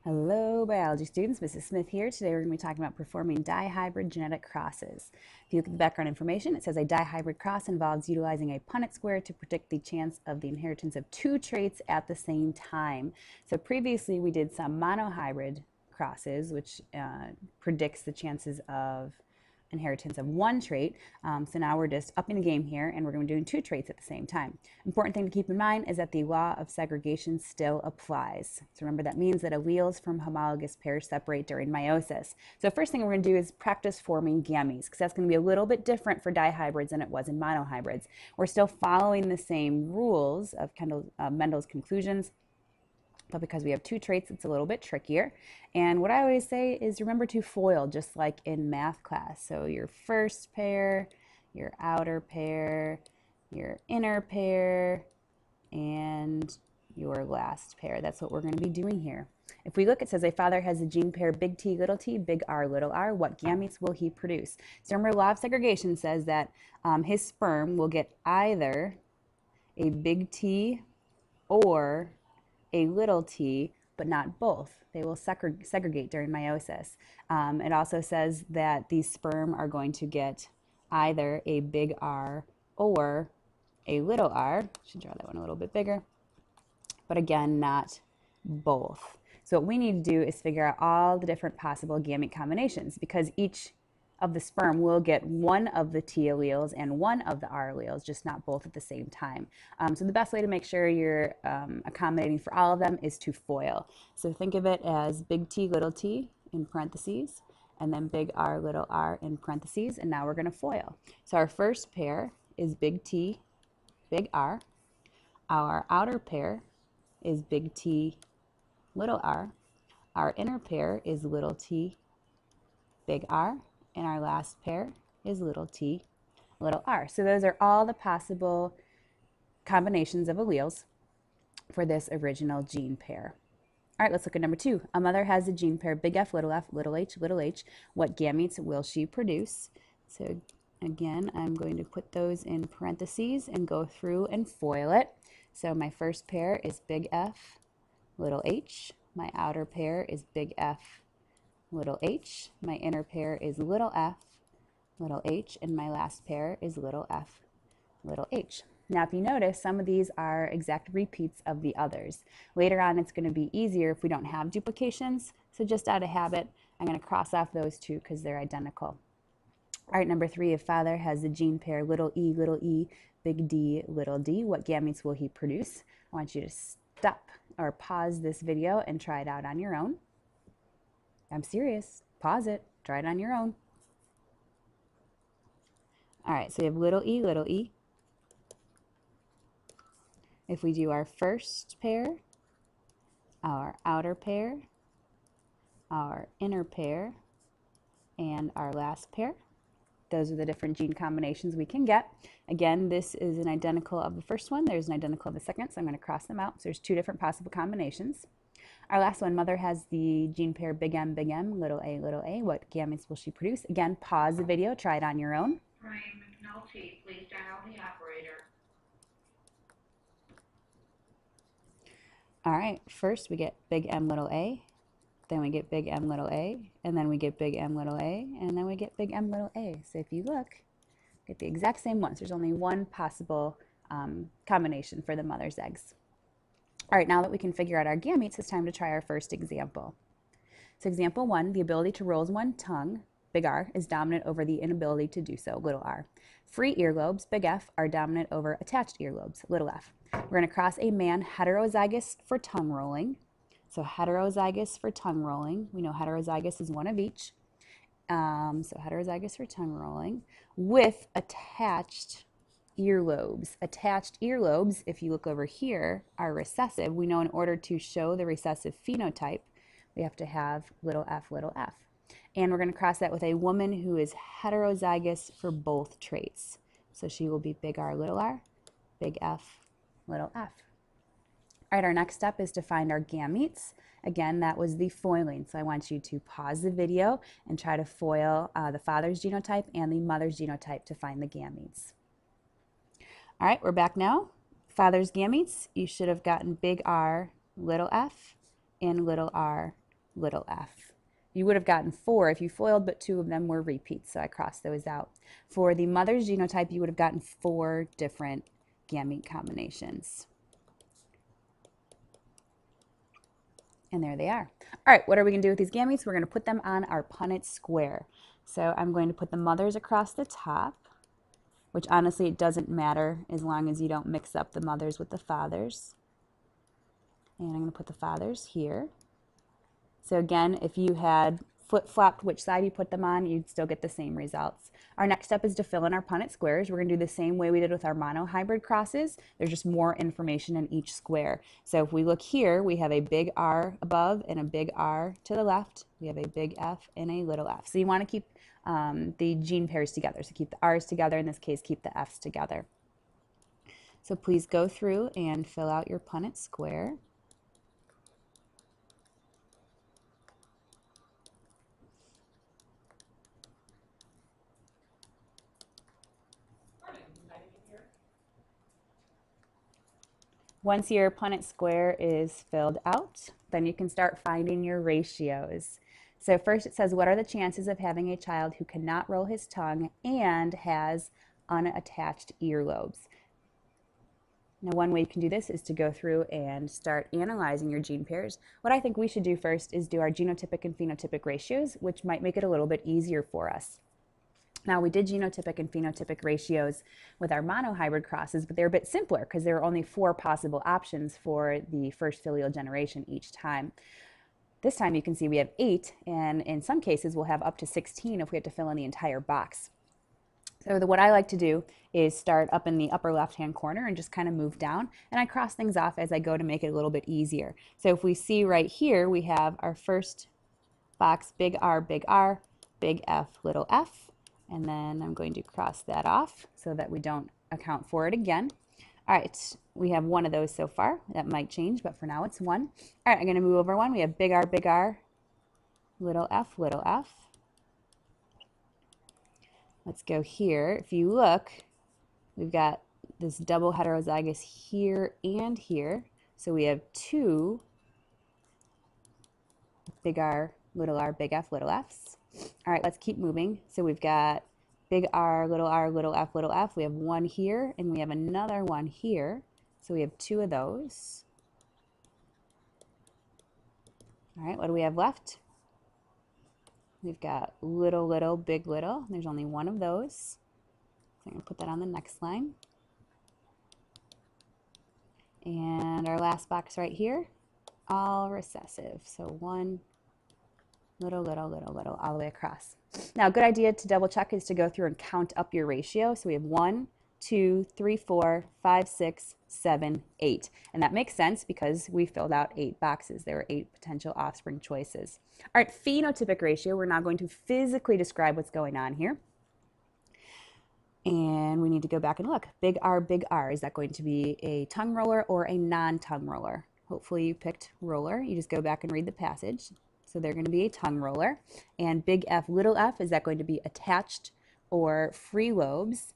Hello, biology students. Mrs. Smith here. Today we're going to be talking about performing dihybrid genetic crosses. If you look at the background information, it says a dihybrid cross involves utilizing a Punnett square to predict the chance of the inheritance of two traits at the same time. So previously we did some monohybrid crosses, which predicts the chances of inheritance of one trait. So now we're just upping the game here and we're going to be doing two traits at the same time. Important thing to keep in mind is that the law of segregation still applies. So remember that means that alleles from homologous pairs separate during meiosis. So first thing we're going to do is practice forming gametes because that's going to be a little bit different for dihybrids than it was in monohybrids. We're still following the same rules of Mendel's conclusions, but because we have two traits, it's a little bit trickier. And what I always say is remember to FOIL, just like in math class. So your first pair, your outer pair, your inner pair, and your last pair. That's what we're going to be doing here. If we look, it says a father has a gene pair big T, big R, little r. What gametes will he produce? So remember, law of segregation says that his sperm will get either a big T or a little t, but not both. They will segregate during meiosis. It also says that these sperm are going to get either a big R or a little r. Should draw that one a little bit bigger, but again, not both. So what we need to do is figure out all the different possible gamete combinations because each of the sperm will get one of the T alleles and one of the R alleles, just not both at the same time. So the best way to make sure you're accommodating for all of them is to FOIL. So think of it as big T, little t in parentheses, and then big R, little r in parentheses, and now we're going to FOIL. So our first pair is big T, big R. Our outer pair is big T, little r. Our inner pair is little t, big R. And our last pair is little t, little r. So those are all the possible combinations of alleles for this original gene pair. All right, let's look at number 2. A mother has a gene pair big F, little h, little h. What gametes will she produce? So again, I'm going to put those in parentheses and go through and FOIL it. So my first pair is big F, little h. My outer pair is big F, little h. My inner pair is little f, little h, and my last pair is little f, little h. Now, if you notice, some of these are exact repeats of the others. Later on, it's going to be easier if we don't have duplications. So just out of habit, I'm going to cross off those two because they're identical. All right, number 3, if father has a gene pair little e, big D, little d, what gametes will he produce? I want you to stop or pause this video and try it out on your own. I'm serious. Pause it. Try it on your own. All right, so we have little e, little e. If we do our first pair, our outer pair, our inner pair, and our last pair, those are the different gene combinations we can get. Again, this is an identical of the first one. There's an identical of the second, so I'm going to cross them out. So there's 2 different possible combinations. Our last one, mother has the gene pair big M, little a. What gametes will she produce? Again, pause the video, try it on your own. Brian McNulty, please dial the operator. All right, first we get big M, little a, then we get big M, little a, and then we get big M, little a, and then we get big M, little a. So if you look, get the exact same ones. There's only one possible combination for the mother's eggs. All right, now that we can figure out our gametes, it's time to try our first example. So example 1, the ability to roll one tongue, big R, is dominant over the inability to do so, little r. Free earlobes, big F, are dominant over attached earlobes, little f. We're going to cross a man heterozygous for tongue rolling. So heterozygous for tongue rolling. We know heterozygous is one of each. So heterozygous for tongue rolling with attached earlobes. Attached earlobes, if you look over here, are recessive. We know in order to show the recessive phenotype, we have to have little f, little f. And we're going to cross that with a woman who is heterozygous for both traits. So she will be big R, big F, little f. All right, our next step is to find our gametes. Again, that was the foiling. So I want you to pause the video and try to FOIL the father's genotype and the mother's genotype to find the gametes. All right, we're back now. Father's gametes, you should have gotten big R, little f, and little r, little f. You would have gotten 4 if you FOILed, but 2 of them were repeats, so I crossed those out. For the mother's genotype, you would have gotten 4 different gamete combinations. And there they are. All right, what are we going to do with these gametes? We're going to put them on our Punnett square. So I'm going to put the mothers across the top, which honestly it doesn't matter as long as you don't mix up the mothers with the fathers. And I'm going to put the fathers here. So again, if you had flip-flopped which side you put them on, you'd still get the same results. Our next step is to fill in our Punnett squares. We're going to do the same way we did with our monohybrid crosses. There's just more information in each square. So if we look here, we have a big R above and a big R to the left. We have a big F and a little f. So you want to keep the gene pairs together. So keep the R's together. In this case, keep the F's together. So please go through and fill out your Punnett square. Once your Punnett square is filled out, then you can start finding your ratios. So first it says, what are the chances of having a child who cannot roll his tongue and has unattached earlobes? Now, one way you can do this is to go through and start analyzing your gene pairs. What I think we should do first is do our genotypic and phenotypic ratios, which might make it a little bit easier for us. Now, we did genotypic and phenotypic ratios with our monohybrid crosses, but they're a bit simpler because there are only 4 possible options for the first filial generation each time. This time you can see we have 8, and in some cases we'll have up to 16 if we have to fill in the entire box. So what I like to do is start up in the upper left-hand corner and just kind of move down, and I cross things off as I go to make it a little bit easier. So if we see right here, we have our first box, big R, big F, little f. And then I'm going to cross that off so that we don't account for it again. All right, we have 1 of those so far. That might change, but for now it's 1. All right, I'm going to move over 1. We have big R, little f, little f. Let's go here. If you look, we've got this double heterozygous here and here. So we have 2 big R, big F, little f's. All right, let's keep moving. So we've got big R, little f, little f. We have 1 here, and we have another 1 here. So we have 2 of those. All right, what do we have left? We've got little, big little. There's only 1 of those. So I'm going to put that on the next line. And our last box right here, all recessive. So 1, little, all the way across. Now, a good idea to double check is to go through and count up your ratio. So we have 1, 2, 3, 4, 5, 6, 7, 8. And that makes sense because we filled out 8 boxes. There were 8 potential offspring choices. All right, phenotypic ratio. We're now going to physically describe what's going on here. And we need to go back and look. Big R. Is that going to be a tongue roller or a non-tongue roller? Hopefully you picked roller. You just go back and read the passage. So they're going to be a tongue roller. And big F, little f, is that going to be attached or free lobes?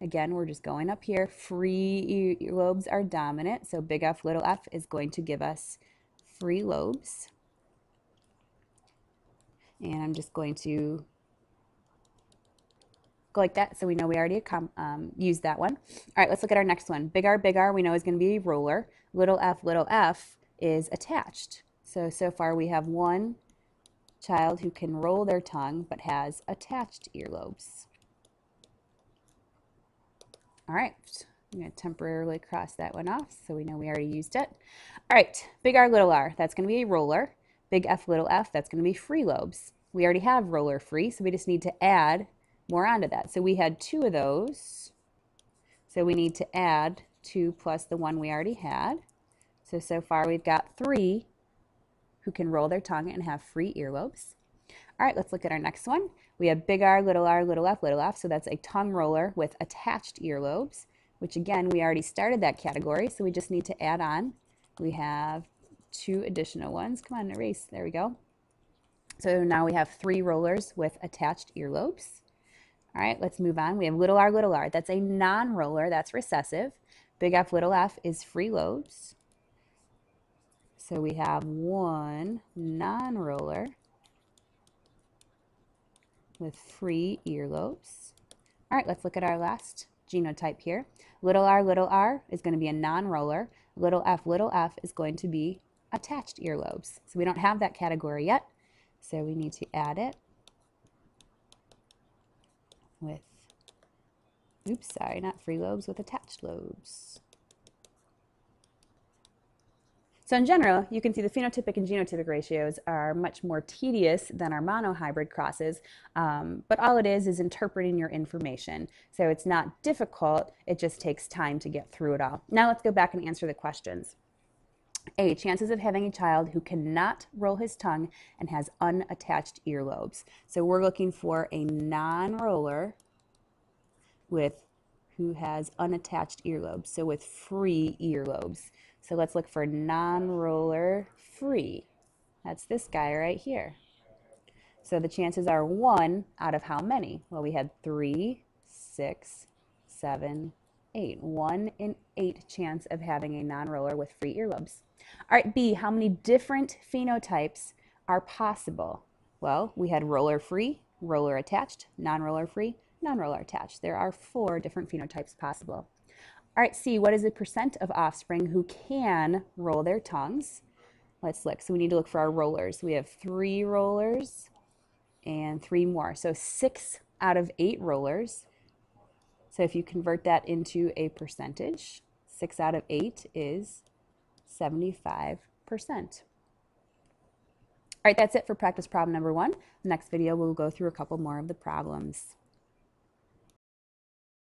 Again, we're just going up here. Free lobes are dominant. So big F, little f is going to give us free lobes. And I'm just going to go like that so we know we already used that one. All right, let's look at our next one. Big R, we know is going to be a roller. Little f is attached. So far we have 1 child who can roll their tongue but has attached earlobes. All right, I'm going to temporarily cross that one off so we know we already used it. All right, big R, that's going to be a roller. Big F, little f, that's going to be free lobes. We already have roller free, so we just need to add more onto that. So we had 2 of those. So we need to add 2 plus the 1 we already had. So far we've got 3 who can roll their tongue and have free earlobes. All right, let's look at our next one. We have big R, little f. So that's a tongue roller with attached earlobes, which again, we already started that category. So we just need to add on. We have 2 additional ones. Come on, erase. There we go. So now we have 3 rollers with attached earlobes. All right, let's move on. We have little r. That's a non-roller. That's recessive. Big F, little f is free lobes. So we have 1 non-roller with free earlobes. All right, let's look at our last genotype here. Little r is going to be a non-roller. Little f is going to be attached earlobes. So we don't have that category yet, so we need to add it with, oops, sorry, not free lobes, with attached lobes. So in general, you can see the phenotypic and genotypic ratios are much more tedious than our monohybrid crosses, but all it is interpreting your information. So it's not difficult, it just takes time to get through it all. Now let's go back and answer the questions. A, chances of having a child who cannot roll his tongue and has unattached earlobes. So we're looking for a non-roller who has unattached earlobes, so with free earlobes. So let's look for non-roller free. That's this guy right here. So the chances are 1 out of how many? Well, we had 3, 6, 7, 8. 1 in 8 chance of having a non-roller with free earlobes. All right, B, how many different phenotypes are possible? Well, we had roller free, roller attached, non-roller free, non-roller attached. There are 4 different phenotypes possible. All right, C, what is the percent of offspring who can roll their tongues? Let's look. So we need to look for our rollers. We have 3 rollers and 3 more. So 6 out of 8 rollers. So if you convert that into a percentage, 6 out of 8 is 75%. All right, that's it for practice problem number 1. Next video, we'll go through a couple more of the problems.